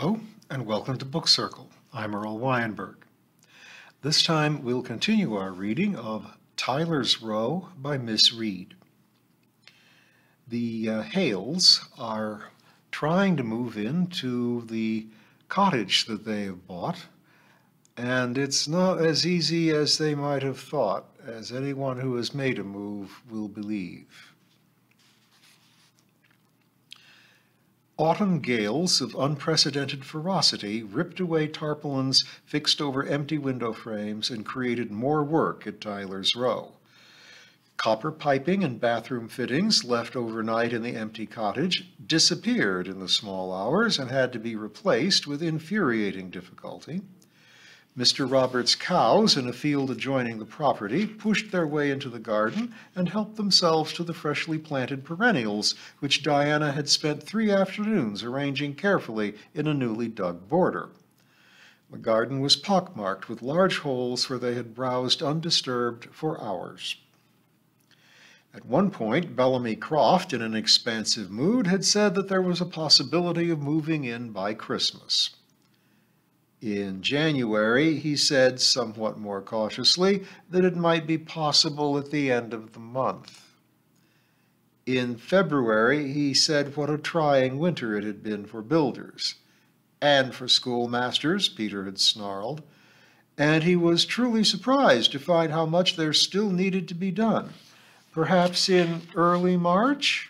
Hello, and welcome to Book Circle. I'm Earl Weinberg. This time we'll continue our reading of Tyler's Row by Miss Reed. The Hales are trying to move into the cottage that they have bought, and it's not as easy as they might have thought, as anyone who has made a move will believe. Autumn gales of unprecedented ferocity ripped away tarpaulins fixed over empty window frames and created more work at Tyler's Row. Copper piping and bathroom fittings left overnight in the empty cottage disappeared in the small hours and had to be replaced with infuriating difficulty. Mr. Roberts' cows in a field adjoining the property pushed their way into the garden and helped themselves to the freshly planted perennials, which Diana had spent 3 afternoons arranging carefully in a newly dug border. The garden was pockmarked with large holes where they had browsed undisturbed for hours. At one point, Bellamy Croft, in an expansive mood, had said that there was a possibility of moving in by Christmas. In January, he said, somewhat more cautiously, that it might be possible at the end of the month. In February, he said what a trying winter it had been for builders. And for schoolmasters, Peter had snarled. And he was truly surprised to find how much there still needed to be done. Perhaps in early March?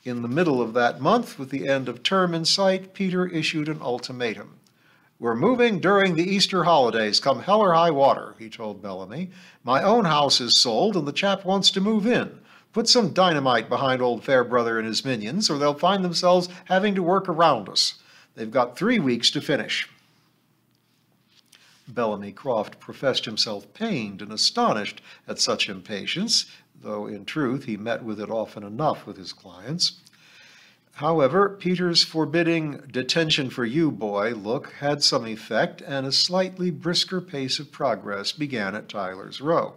In the middle of that month, with the end of term in sight, Peter issued an ultimatum. "We're moving during the Easter holidays, come hell or high water," he told Bellamy. "My own house is sold, and the chap wants to move in. Put some dynamite behind old Fairbrother and his minions, or they'll find themselves having to work around us. They've got 3 weeks to finish." Bellamy Croft professed himself pained and astonished at such impatience, though in truth he met with it often enough with his clients. However, Peter's forbidding "detention for you, boy" look had some effect, and a slightly brisker pace of progress began at Tyler's Row.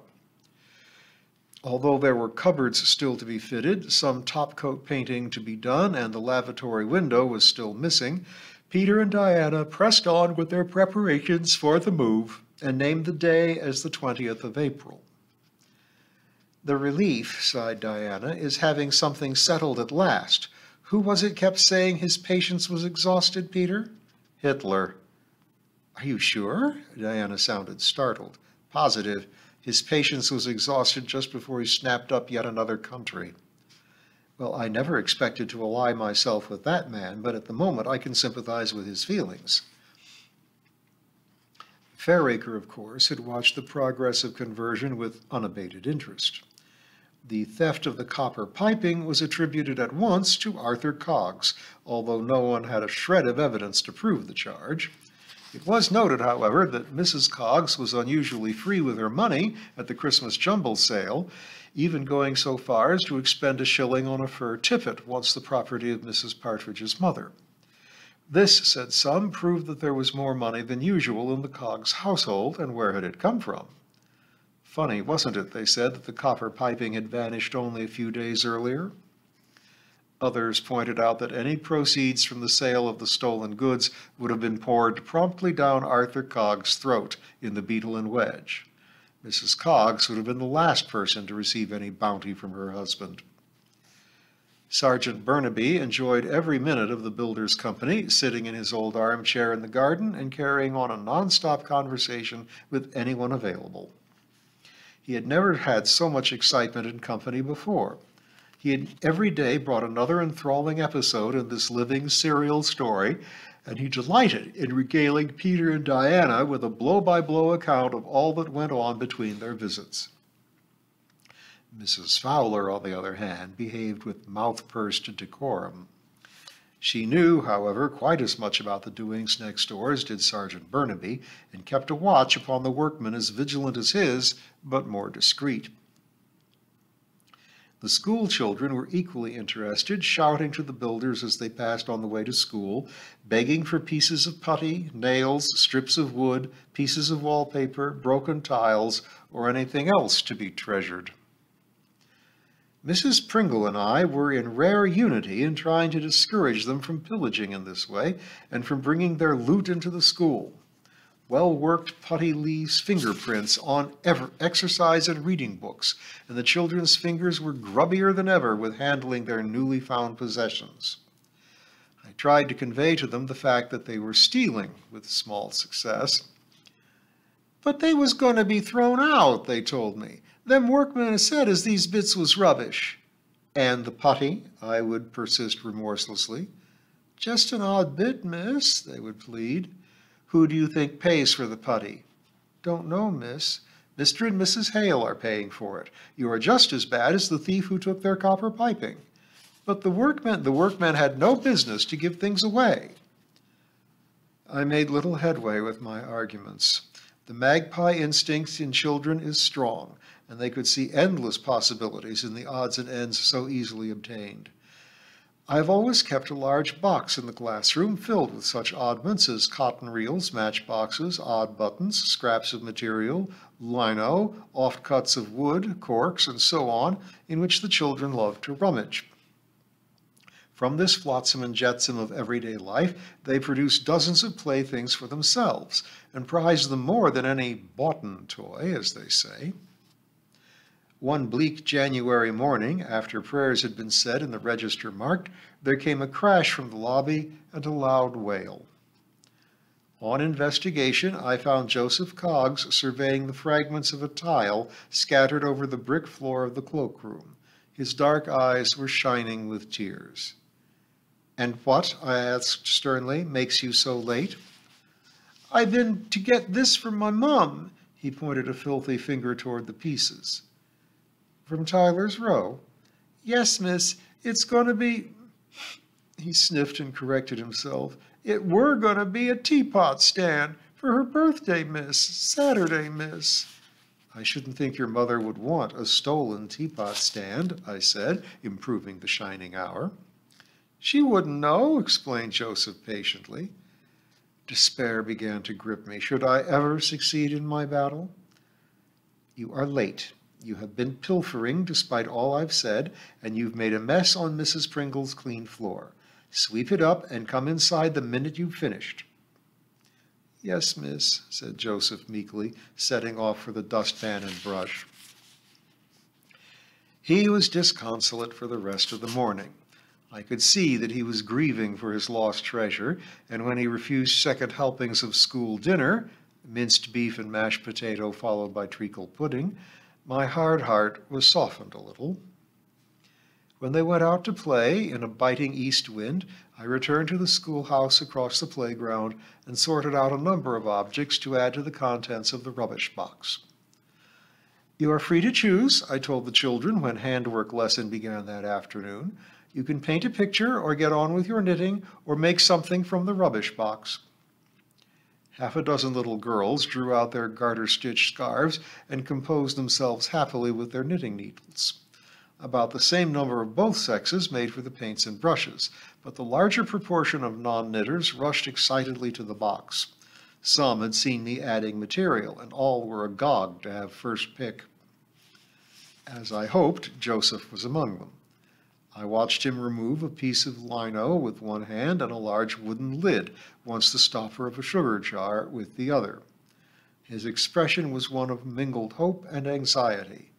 Although there were cupboards still to be fitted, some top-coat painting to be done, and the lavatory window was still missing, Peter and Diana pressed on with their preparations for the move and named the day as the 20th of April. "The relief," sighed Diana, "is having something settled at last. Who was it kept saying his patience was exhausted, Peter?" "Hitler." "Are you sure?" Diana sounded startled. "Positive. His patience was exhausted just before he snapped up yet another country." "Well, I never expected to ally myself with that man, but at the moment I can sympathize with his feelings." Fairacre, of course, had watched the progress of conversion with unabated interest. The theft of the copper piping was attributed at once to Arthur Coggs, although no one had a shred of evidence to prove the charge. It was noted, however, that Mrs. Coggs was unusually free with her money at the Christmas jumble sale, even going so far as to expend a shilling on a fur tippet, once the property of Mrs. Partridge's mother. This, said some, proved that there was more money than usual in the Coggs household, and where had it come from? Funny, wasn't it, they said, that the copper piping had vanished only a few days earlier? Others pointed out that any proceeds from the sale of the stolen goods would have been poured promptly down Arthur Coggs' throat in the Beetle and Wedge. Mrs. Coggs would have been the last person to receive any bounty from her husband. Sergeant Burnaby enjoyed every minute of the builder's company, sitting in his old armchair in the garden and carrying on a non-stop conversation with anyone available. He had never had so much excitement and company before. He had every day brought another enthralling episode in this living serial story, and he delighted in regaling Peter and Diana with a blow-by-blow account of all that went on between their visits. Mrs. Fowler, on the other hand, behaved with mouth-pursed decorum. She knew, however, quite as much about the doings next door as did Sergeant Burnaby, and kept a watch upon the workmen as vigilant as his, but more discreet. The school children were equally interested, shouting to the builders as they passed on the way to school, begging for pieces of putty, nails, strips of wood, pieces of wallpaper, broken tiles, or anything else to be treasured. Mrs. Pringle and I were in rare unity in trying to discourage them from pillaging in this way and from bringing their loot into the school. Well-worked putty leaves fingerprints on exercise and reading books, and the children's fingers were grubbier than ever with handling their newly found possessions. I tried to convey to them the fact that they were stealing, with small success. "But they was going to be thrown out," they told me. "Them workmen said as these bits was rubbish." "And the putty?" I would persist remorselessly. "Just an odd bit, miss," they would plead. "Who do you think pays for the putty?" "Don't know, miss. Mr. and Mrs. Hale are paying for it. You are just as bad as the thief who took their copper piping." "But the workmen had no business to give things away." I made little headway with my arguments. The magpie instinct in children is strong, and they could see endless possibilities in the odds and ends so easily obtained. I have always kept a large box in the classroom filled with such oddments as cotton reels, matchboxes, odd buttons, scraps of material, lino, offcuts of wood, corks, and so on, in which the children loved to rummage. From this flotsam and jetsam of everyday life, they produce dozens of playthings for themselves, and prize them more than any boughten toy, as they say. One bleak January morning, after prayers had been said and the register marked, there came a crash from the lobby and a loud wail. On investigation, I found Joseph Coggs surveying the fragments of a tile scattered over the brick floor of the cloakroom. His dark eyes were shining with tears. "And what," I asked sternly, "makes you so late?" "I been to get this from my mum." He pointed a filthy finger toward the pieces. "From Tyler's Row?" "Yes, miss. It's going to be—" He sniffed and corrected himself. "It were going to be a teapot stand for her birthday, miss. Saturday, miss." "I shouldn't think your mother would want a stolen teapot stand," I said, improving the shining hour. "She wouldn't know," explained Joseph patiently. Despair began to grip me. Should I ever succeed in my battle? "You are late. You have been pilfering despite all I've said, and you've made a mess on Mrs. Pringle's clean floor. Sweep it up and come inside the minute you've finished." "Yes, miss," said Joseph meekly, setting off for the dustpan and brush. He was disconsolate for the rest of the morning. I could see that he was grieving for his lost treasure, and when he refused second helpings of school dinner, minced beef and mashed potato followed by treacle pudding, my hard heart was softened a little. When they went out to play in a biting east wind, I returned to the schoolhouse across the playground and sorted out a number of objects to add to the contents of the rubbish box. "You are free to choose," I told the children when handwork lesson began that afternoon. "You can paint a picture or get on with your knitting or make something from the rubbish box." Half a dozen little girls drew out their garter-stitched scarves and composed themselves happily with their knitting needles. About the same number of both sexes made for the paints and brushes, but the larger proportion of non-knitters rushed excitedly to the box. Some had seen me adding material, and all were agog to have first pick. As I hoped, Joseph was among them. I watched him remove a piece of lino with one hand and a large wooden lid, once the stopper of a sugar jar, with the other. His expression was one of mingled hope and anxiety,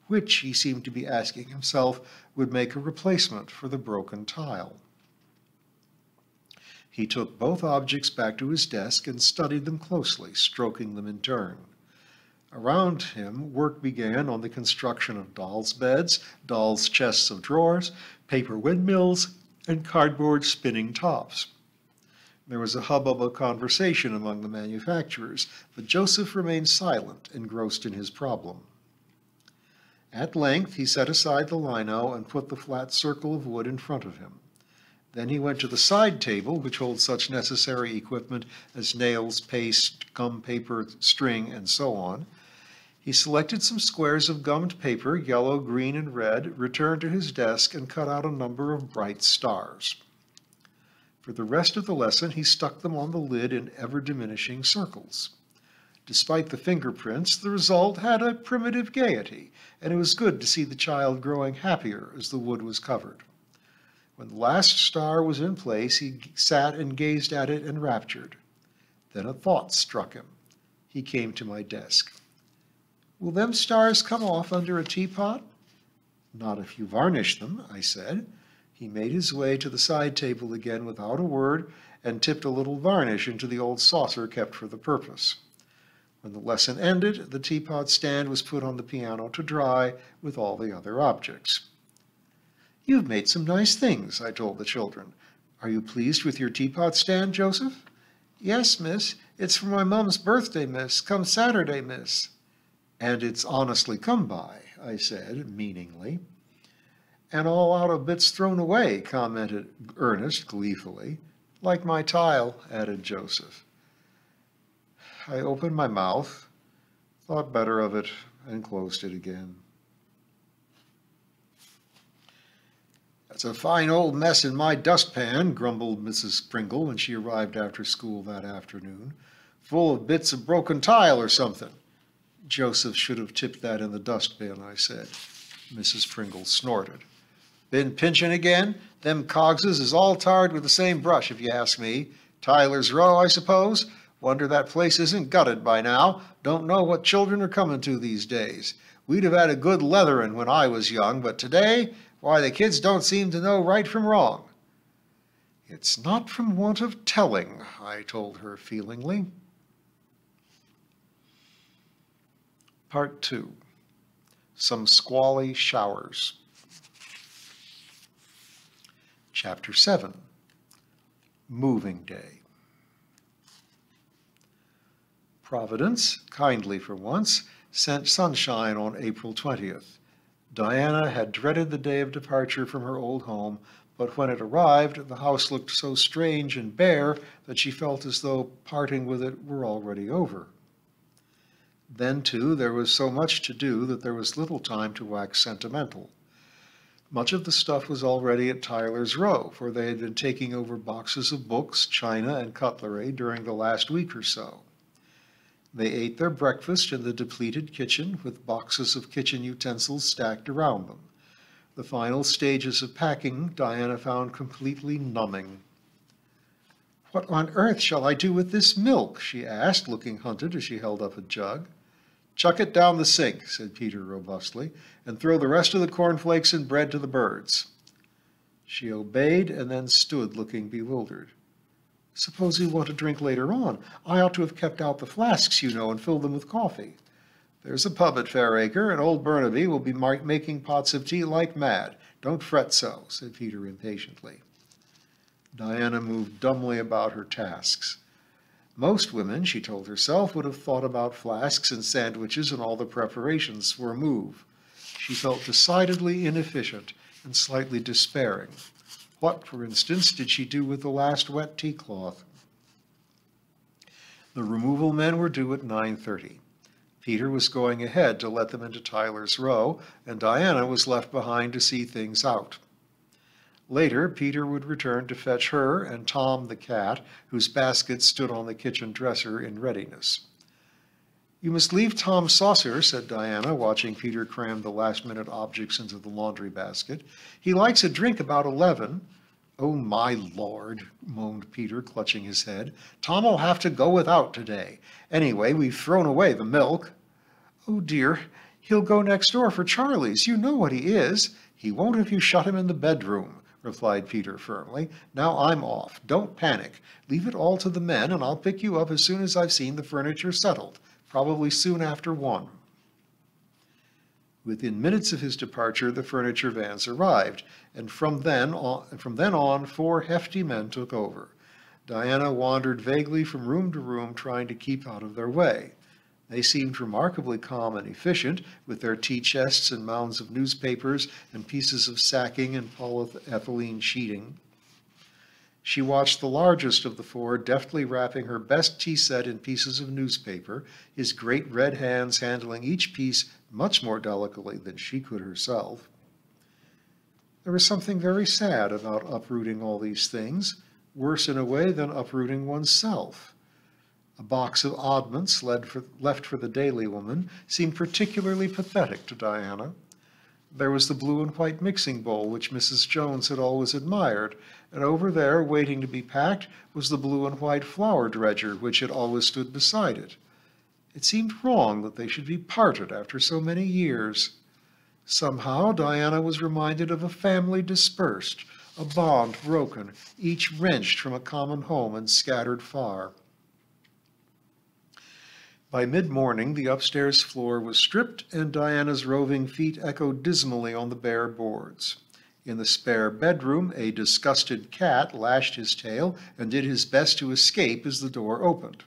which, he seemed to be asking himself, would make a replacement for the broken tile. He took both objects back to his desk and studied them closely, stroking them in turn. Around him, work began on the construction of dolls' beds, dolls' chests of drawers, paper windmills, and cardboard spinning tops. There was a hubbub of conversation among the manufacturers, but Joseph remained silent, engrossed in his problem. At length, he set aside the lino and put the flat circle of wood in front of him. Then he went to the side table, which holds such necessary equipment as nails, paste, gum paper, string, and so on. He selected some squares of gummed paper, yellow, green, and red, returned to his desk, and cut out a number of bright stars. For the rest of the lesson, he stuck them on the lid in ever-diminishing circles. Despite the fingerprints, the result had a primitive gaiety, and it was good to see the child growing happier as the wood was covered. When the last star was in place, he sat and gazed at it enraptured. Then a thought struck him. He came to my desk. "Will them stars come off under a teapot?" "Not if you varnish them," I said. He made his way to the side table again without a word and tipped a little varnish into the old saucer kept for the purpose. When the lesson ended, the teapot stand was put on the piano to dry with all the other objects. "You've made some nice things," I told the children. "Are you pleased with your teapot stand, Joseph?" "Yes, miss. It's for my mum's birthday, miss. Come Saturday, miss." "And it's honestly come by," I said meaningly. "And all out of bits thrown away," commented Ernest gleefully. "Like my tile," added Joseph. I opened my mouth, thought better of it, and closed it again. "That's a fine old mess in my dustpan," grumbled Mrs. Pringle when she arrived after school that afternoon. "Full of bits of broken tile or something." "Joseph should have tipped that in the dustbin," I said. Mrs. Pringle snorted. "Been pinching again? Them Coggses is all tarred with the same brush, if you ask me. Tyler's Row, I suppose? Wonder that place isn't gutted by now. Don't know what children are coming to these days. We'd have had a good leathering when I was young, but today, why, the kids don't seem to know right from wrong." "It's not from want of telling," I told her feelingly. Part 2. Some Squally Showers. Chapter 7. Moving Day. Providence, kindly for once, sent sunshine on April 20th. Diana had dreaded the day of departure from her old home, but when it arrived, the house looked so strange and bare that she felt as though parting with it were already over. Then, too, there was so much to do that there was little time to wax sentimental. Much of the stuff was already at Tyler's Row, for they had been taking over boxes of books, china, and cutlery during the last week or so. They ate their breakfast in the depleted kitchen with boxes of kitchen utensils stacked around them. The final stages of packing Diana found completely numbing. "What on earth shall I do with this milk?" she asked, looking hunted as she held up a jug. "Chuck it down the sink," said Peter robustly, "and throw the rest of the cornflakes and bread to the birds." She obeyed and then stood looking bewildered. "Suppose you want a drink later on? I ought to have kept out the flasks, you know, and filled them with coffee." "There's a pub at Fairacre, and old Burnaby will be making pots of tea like mad. Don't fret so," said Peter impatiently. Diana moved dumbly about her tasks. Most women, she told herself, would have thought about flasks and sandwiches and all the preparations for a move. She felt decidedly inefficient and slightly despairing. What, for instance, did she do with the last wet tea cloth? The removal men were due at 9:30. Peter was going ahead to let them into Tyler's Row, and Diana was left behind to see things out. Later, Peter would return to fetch her and Tom the cat, whose basket stood on the kitchen dresser in readiness. "You must leave Tom's saucer," said Diana, watching Peter cram the last-minute objects into the laundry basket. "He likes a drink about 11. "Oh, my Lord," moaned Peter, clutching his head. "Tom'll have to go without today. Anyway, we've thrown away the milk." "Oh, dear, he'll go next door for Charlie's. You know what he is." "He won't if you shut him in the bedroom," replied Peter firmly. "Now I'm off. Don't panic. Leave it all to the men, and I'll pick you up as soon as I've seen the furniture settled, probably soon after 1. Within minutes of his departure, the furniture vans arrived, and from then on, 4 hefty men took over. Diana wandered vaguely from room to room, trying to keep out of their way. They seemed remarkably calm and efficient, with their tea chests and mounds of newspapers and pieces of sacking and polyethylene sheeting. She watched the largest of the 4 deftly wrapping her best tea set in pieces of newspaper, his great red hands handling each piece much more delicately than she could herself. There was something very sad about uprooting all these things, worse in a way than uprooting oneself. A box of oddments left for the daily woman seemed particularly pathetic to Diana. There was the blue and white mixing bowl which Mrs. Jones had always admired, and over there, waiting to be packed, was the blue and white flour dredger which had always stood beside it. It seemed wrong that they should be parted after so many years. Somehow Diana was reminded of a family dispersed, a bond broken, each wrenched from a common home and scattered far. By mid-morning, the upstairs floor was stripped, and Diana's roving feet echoed dismally on the bare boards. In the spare bedroom, a disgusted cat lashed his tail and did his best to escape as the door opened.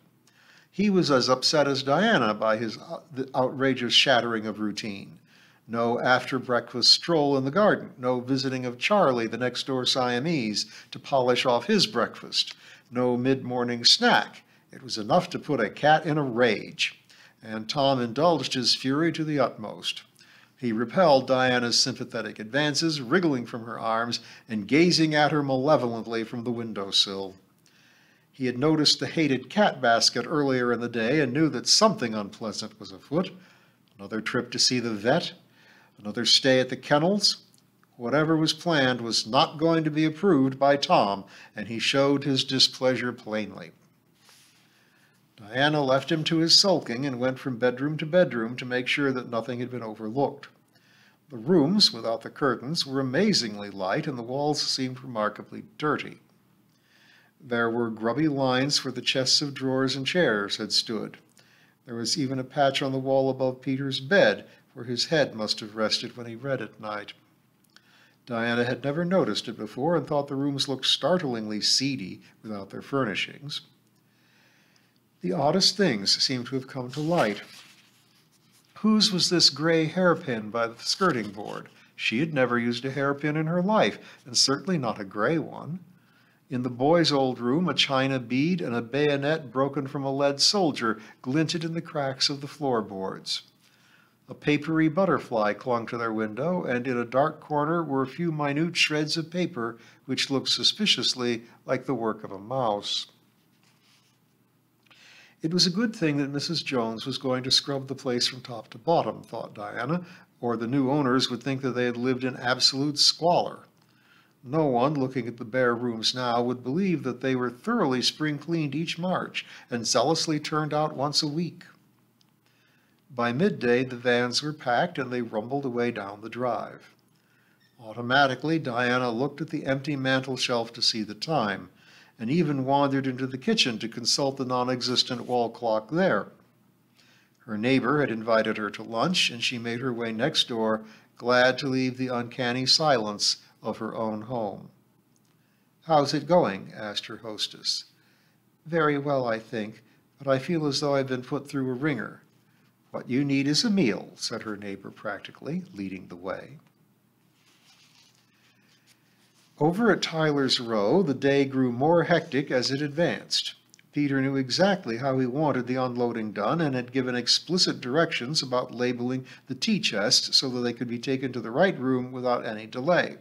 He was as upset as Diana by the outrageous shattering of routine. No after-breakfast stroll in the garden, no visiting of Charlie, the next-door Siamese, to polish off his breakfast, no mid-morning snack. It was enough to put a cat in a rage, and Tom indulged his fury to the utmost. He repelled Diana's sympathetic advances, wriggling from her arms and gazing at her malevolently from the windowsill. He had noticed the hated cat basket earlier in the day and knew that something unpleasant was afoot. Another trip to see the vet, another stay at the kennels. Whatever was planned was not going to be approved by Tom, and he showed his displeasure plainly. Diana left him to his sulking and went from bedroom to bedroom to make sure that nothing had been overlooked. The rooms, without the curtains, were amazingly light, and the walls seemed remarkably dirty. There were grubby lines where the chests of drawers and chairs had stood. There was even a patch on the wall above Peter's bed, where his head must have rested when he read at night. Diana had never noticed it before and thought the rooms looked startlingly seedy without their furnishings. The oddest things seemed to have come to light. Whose was this gray hairpin by the skirting board? She had never used a hairpin in her life, and certainly not a gray one. In the boys' old room, a china bead and a bayonet broken from a lead soldier glinted in the cracks of the floorboards. A papery butterfly clung to their window, and in a dark corner were a few minute shreds of paper which looked suspiciously like the work of a mouse. It was a good thing that Mrs. Jones was going to scrub the place from top to bottom, thought Diana, or the new owners would think that they had lived in absolute squalor. No one, looking at the bare rooms now, would believe that they were thoroughly spring-cleaned each March and zealously turned out once a week. By midday, the vans were packed and they rumbled away down the drive. Automatically, Diana looked at the empty mantel shelf to see the time, and even wandered into the kitchen to consult the non-existent wall clock there. Her neighbor had invited her to lunch, and she made her way next door, glad to leave the uncanny silence of her own home. "How's it going?" asked her hostess. "Very well, I think, but I feel as though I've been put through a wringer." "What you need is a meal," said her neighbor practically, leading the way. Over at Tyler's Row, the day grew more hectic as it advanced. Peter knew exactly how he wanted the unloading done and had given explicit directions about labeling the tea chests so that they could be taken to the right room without any delay.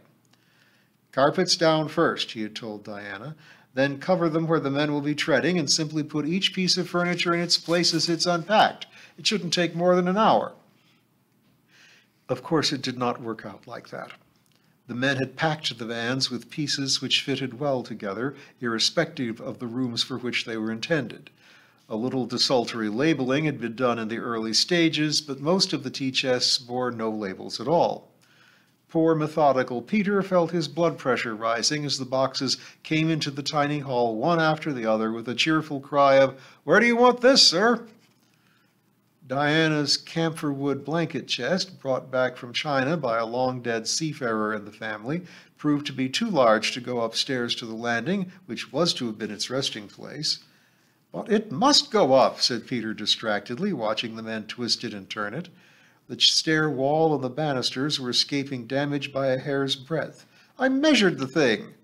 "Carpets down first," he had told Diana, "then cover them where the men will be treading and simply put each piece of furniture in its place as it's unpacked. It shouldn't take more than an hour." Of course, it did not work out like that. The men had packed the vans with pieces which fitted well together, irrespective of the rooms for which they were intended. A little desultory labeling had been done in the early stages, but most of the tea chests bore no labels at all. Poor methodical Peter felt his blood pressure rising as the boxes came into the tiny hall one after the other with a cheerful cry of, "Where do you want this, sir?" Diana's camphor wood blanket chest, brought back from China by a long-dead seafarer in the family, proved to be too large to go upstairs to the landing, which was to have been its resting place. "But it must go up," said Peter distractedly, watching the men twist it and turn it. The stair wall and the banisters were escaping damage by a hair's breadth. "I measured the thing."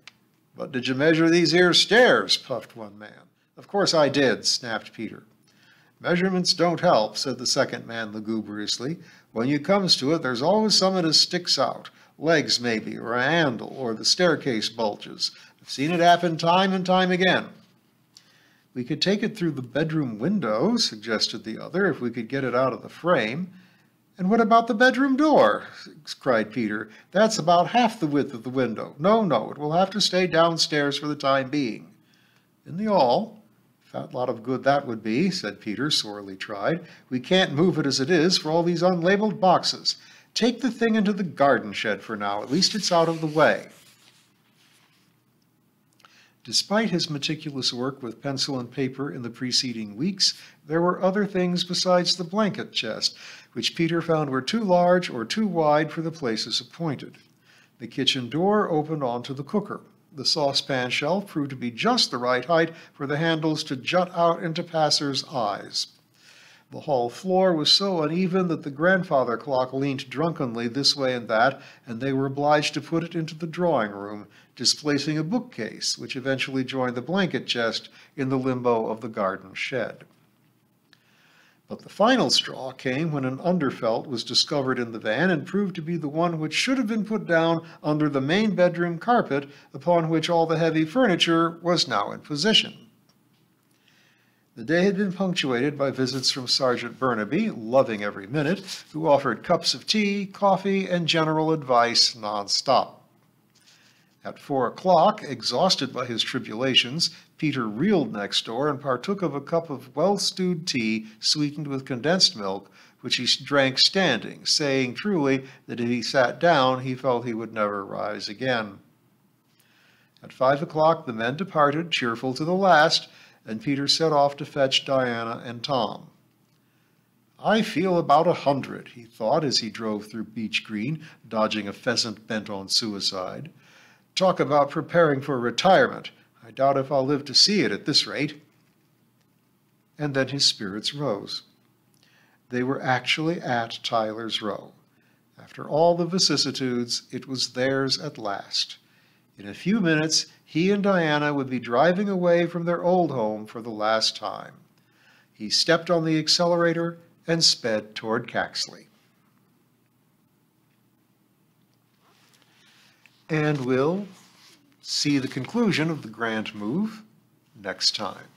"But did you measure these here stairs?" puffed one man. "Of course I did," snapped Peter. "Measurements don't help," said the second man lugubriously. "When you comes to it, there's always something that sticks out. Legs, maybe, or a handle, or the staircase bulges. I've seen it happen time and time again." We could take it through the bedroom window, suggested the other, if we could get it out of the frame. And what about the bedroom door? Cried Peter. That's about half the width of the window. No, no, it will have to stay downstairs for the time being. In the hall? Fat lot of good that would be, said Peter, sorely tried. We can't move it as it is for all these unlabeled boxes. Take the thing into the garden shed for now. At least it's out of the way. Despite his meticulous work with pencil and paper in the preceding weeks, there were other things besides the blanket chest, which Peter found were too large or too wide for the places appointed. The kitchen door opened onto the cooker. The saucepan shelf proved to be just the right height for the handles to jut out into passers' eyes. The hall floor was so uneven that the grandfather clock leaned drunkenly this way and that, and they were obliged to put it into the drawing room, displacing a bookcase, which eventually joined the blanket chest in the limbo of the garden shed. But the final straw came when an underfelt was discovered in the van and proved to be the one which should have been put down under the main bedroom carpet, upon which all the heavy furniture was now in position. The day had been punctuated by visits from Sergeant Burnaby, loving every minute, who offered cups of tea, coffee, and general advice non-stop. At 4 o'clock, exhausted by his tribulations, Peter reeled next door and partook of a cup of well-stewed tea sweetened with condensed milk, which he drank standing, saying truly that if he sat down he felt he would never rise again. At 5 o'clock the men departed, cheerful to the last, and Peter set off to fetch Diana and Tom. I feel about 100, he thought as he drove through Beech Green, dodging a pheasant bent on suicide. Talk about preparing for retirement. I doubt if I'll live to see it at this rate. And then his spirits rose. They were actually at Tyler's Row. After all the vicissitudes, it was theirs at last. In a few minutes, he and Diana would be driving away from their old home for the last time. He stepped on the accelerator and sped toward Caxley. And we'll see the conclusion of the grand move next time.